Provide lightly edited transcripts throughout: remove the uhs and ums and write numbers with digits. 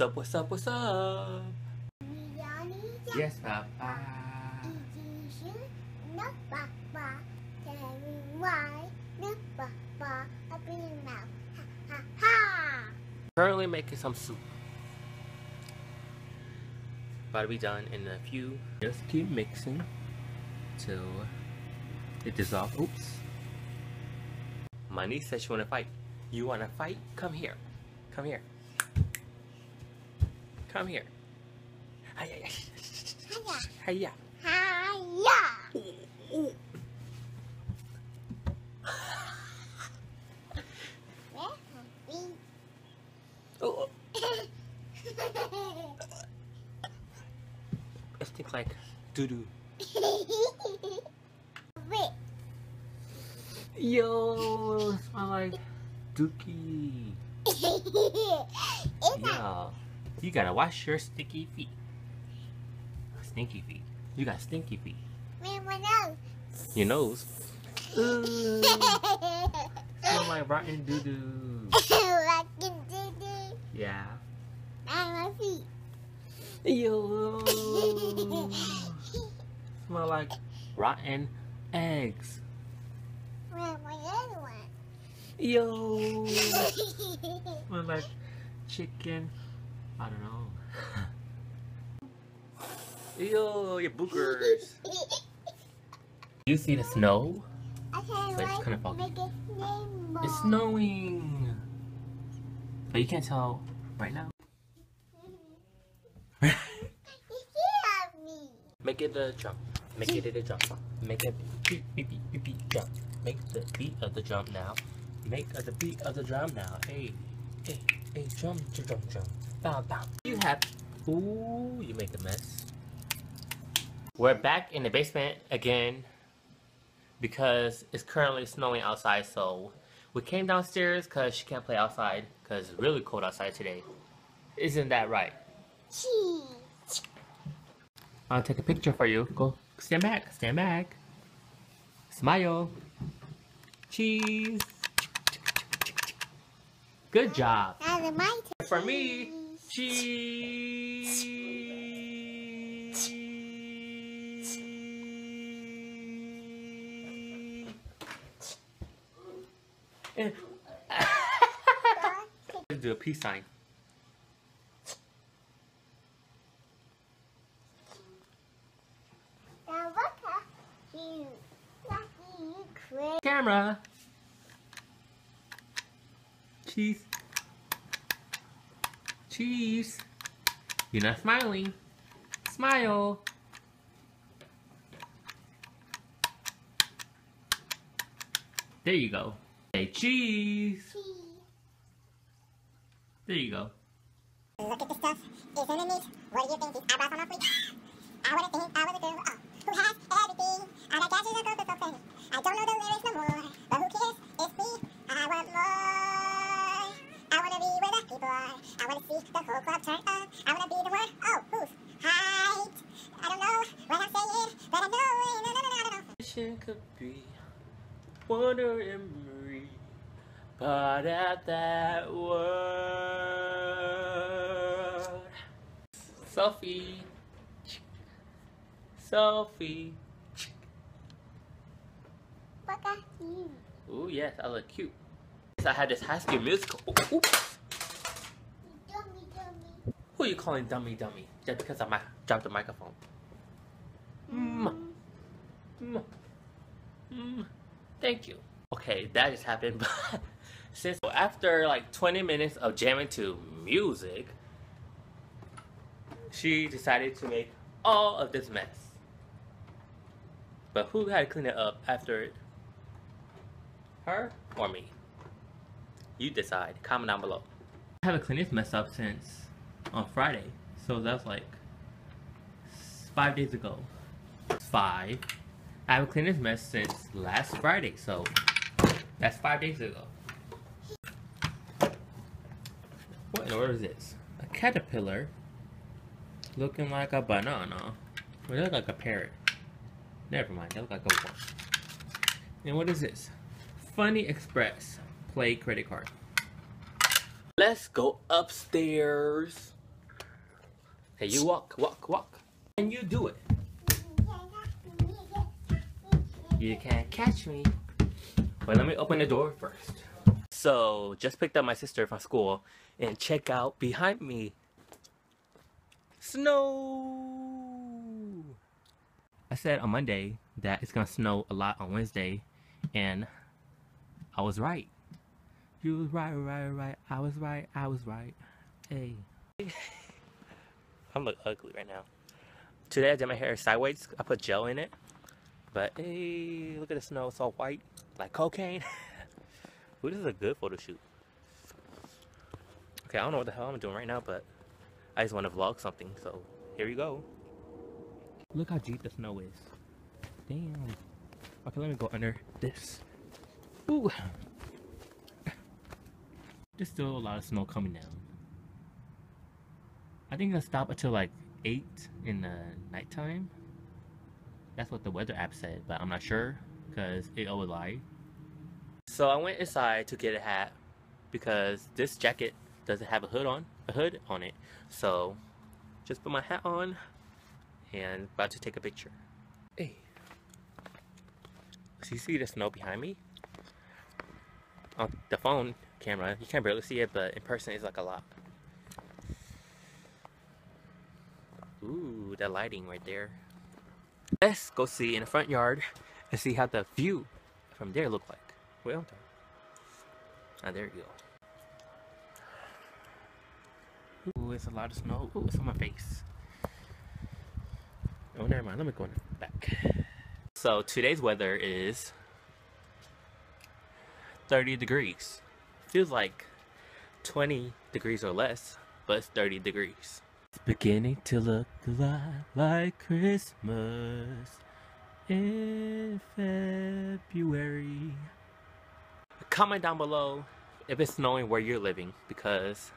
up, what's up, what's up? Yes, Papa. Currently making some soup. About to be done in a few. Just keep mixing till it dissolves. Oops. My niece said she wanna fight. You wanna fight? Come here. Come here. Come here. Hiya. Hiya. Hiya. Oh. It stinks like doo-doo. Yo, smell like dookie. Yeah, you gotta wash your sticky feet. Stinky feet. You got stinky feet. My nose. Your nose. Smell like rotten doo-doo. Rotten doo-doo. Yeah. And my feet. Yo. Smell like rotten eggs. Where's my other one? Yo. Smell like chicken. I don't know. Yo, your boogers. You see the snow? Okay, It's kind of foggy. make it rainbow. It's snowing. But you can't tell right now. You hear me. Make it a jump. Make it a jump. Make it beat, beat, beat, beat, beat, jump. Make the beat of the jump now. Make the beat of the drum now. Hey, hey, hey, jump, jump, jump. Bow, bow. You have. Ooh, you make a mess. We're back in the basement again because it's currently snowing outside. So we came downstairs because she can't play outside because it's really cold outside today. Isn't that right? Cheese. I'll take a picture for you. Go. Stand back. Stand back. Smile. Cheese. Good job. Now the my turn. For me, cheese. Do a peace sign. Now look at you. Lucky you crazy. Camera. Cheese. Cheese. You're not smiling. Smile. There you go. Say cheese. There you go. Look at the stuff. Isn't it neat? What do you think? These eyebrows on my feet? I would think I was a girl who has everything. I got gadgets that go so funny. I don't know the lyrics no more, but who cares? It's me. I want more. I wanna be with the people. I wanna see the whole club turn up. I wanna be the one. Oh, who's height? I don't know what I'm saying, but I know. No, I don't know. Vision could be wonder and Marie, but at that word, Sophie, Sophie. Look at you. Ooh, yes, I look cute. Yes, I had this High School Musical. Ooh, oops. Dummy. Who are you calling dummy? Just because I dropped the microphone. Thank you. Okay, that just happened. But since after like 20 minutes of jamming to music, she decided to make all of this mess. But who had to clean it up after it? Her or me? You decide. Comment down below. I haven't cleaned this mess up since on Friday. So that's like 5 days ago. 5. I haven't cleaned this mess since last Friday. So that's 5 days ago. What in order is this? A caterpillar looking like a banana. Well, they look like a parrot. Never mind, they look like a worm. And what is this? Funny Express Play credit card. Let's go upstairs Hey, you walk, walk, walk. And you do it. You can't catch me. Wait, let me open the door first. So, just picked up my sister from school, and check out behind me. Snow! I said on Monday that it's gonna snow a lot on Wednesday, and I was right. You was right. I was right. Hey. I look ugly right now. Today I did my hair sideways. I put gel in it. But hey, look at the snow. It's all white, like cocaine. Ooh, this is a good photo shoot. Okay, I don't know what the hell I'm doing right now, but I just want to vlog something. So here we go. Look how deep the snow is. Damn. Okay, let me go under this. Ooh. There's still a lot of snow coming down. I think it'll stop until like 8 in the nighttime. That's what the weather app said, but I'm not sure because it always lied. So I went inside to get a hat because this jacket doesn't have a hood on it. So just put my hat on and about to take a picture. Hey. So you see the snow behind me? On the phone camera, you can barely see it, but in person it's like a lot. Ooh, that lighting right there. Let's go see in the front yard and see how the view from there look like. Well, there you go. Ooh, it's a lot of snow. Ooh, it's on my face. Oh, never mind. Let me go in the back. So today's weather is 30 degrees. Feels like 20 degrees or less, but it's 30 degrees. It's beginning to look a lot like Christmas in February. Comment down below if it's snowing where you're living, because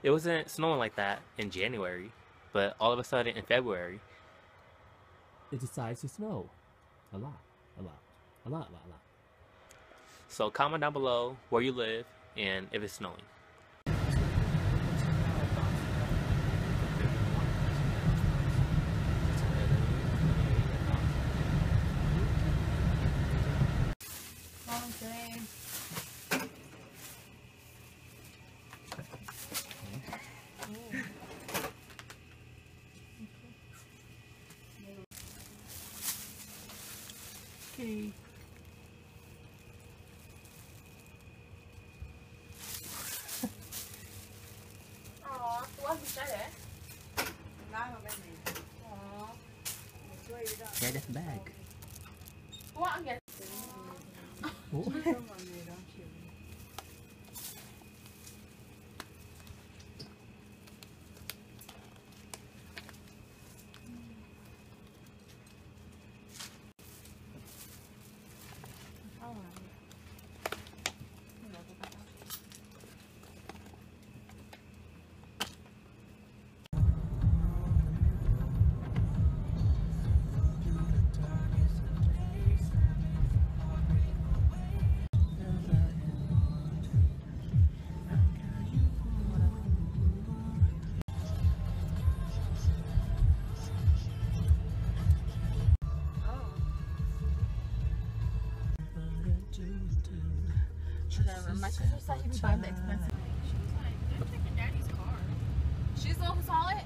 it wasn't snowing like that in January, but all of a sudden in February it decides to snow a lot. So comment down below where you live and if it's snowing. Okay. Yeah, that's a bag. My sister said he was buying the expensive. She was like, "That's like your daddy's car." She's the one who saw it.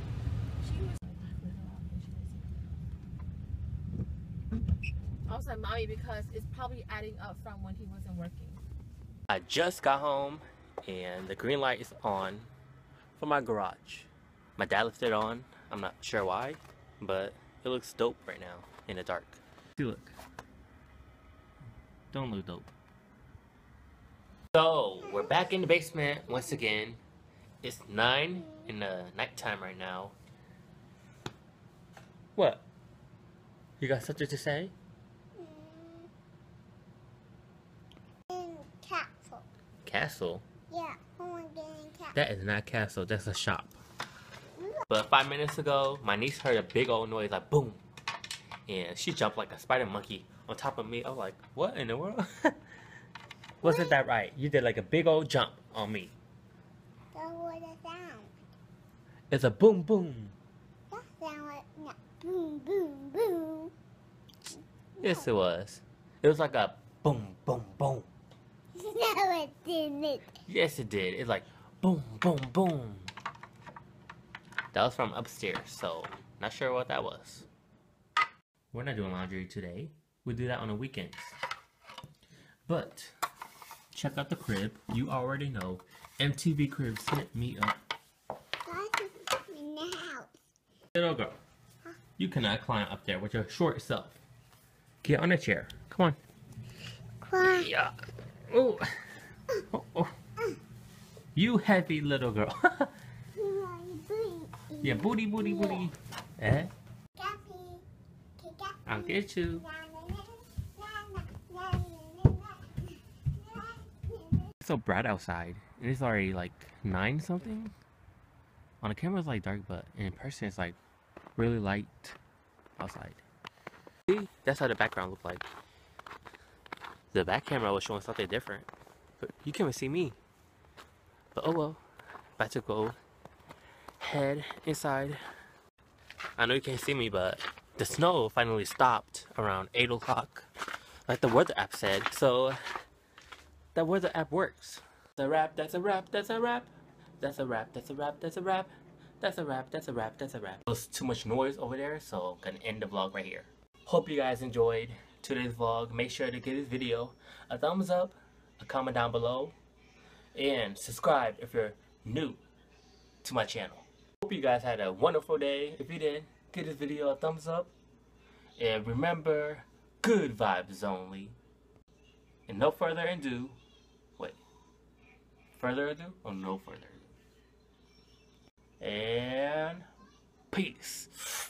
I was like, "Mommy, because it's probably adding up from when he wasn't working." I just got home and the green light is on for my garage. My dad left it on. I'm not sure why, but it looks dope right now in the dark. See, look. Don't look dope. So, we're back in the basement once again. It's 9 in the nighttime right now. What? You got something to say? Castle. Castle? Yeah, someone getting castle. That is not castle, that's a shop. But 5 minutes ago, my niece heard a big old noise like boom. And she jumped like a spider monkey on top of me. I was like, what in the world? Wasn't that right? You did like a big old jump. on me. That was a sound. It's a boom boom. boom, boom, boom. Yes, it was. It was like a boom, boom, boom. No, it didn't. Yes, it did. It's like boom, boom, boom. That was from upstairs, so not sure what that was. We're not doing laundry today. We do that on the weekends. But check out the crib. You already know. MTV Cribs hit me up. In the house. Little girl, you cannot climb up there with your short self. Get on a chair. Come on. Why? Yeah. Oh. Oh, oh. You heavy little girl. Yeah, booty, booty, booty. Eh? I'll get you. It's so bright outside. And it's already like 9 something. On the camera it's like dark, but in person it's like really light outside. See? That's how the background looked like. The back camera was showing something different. But you can't even see me. But oh well. About to go head inside. I know you can't see me, but the snow finally stopped around 8 o'clock. Like the weather app said. So that weather app works. That's a wrap, that's a wrap, that's a wrap. That's a wrap, that's a wrap, that's a wrap. That's a wrap, that's a wrap, that's a wrap. There's too much noise over there, so I'm gonna end the vlog right here. Hope you guys enjoyed today's vlog. Make sure to give this video a thumbs up, a comment down below, and subscribe if you're new to my channel. Hope you guys had a wonderful day. If you did, give this video a thumbs up. And remember, good vibes only. And no further ado, wait. Further ado? Oh, no further ado. And peace.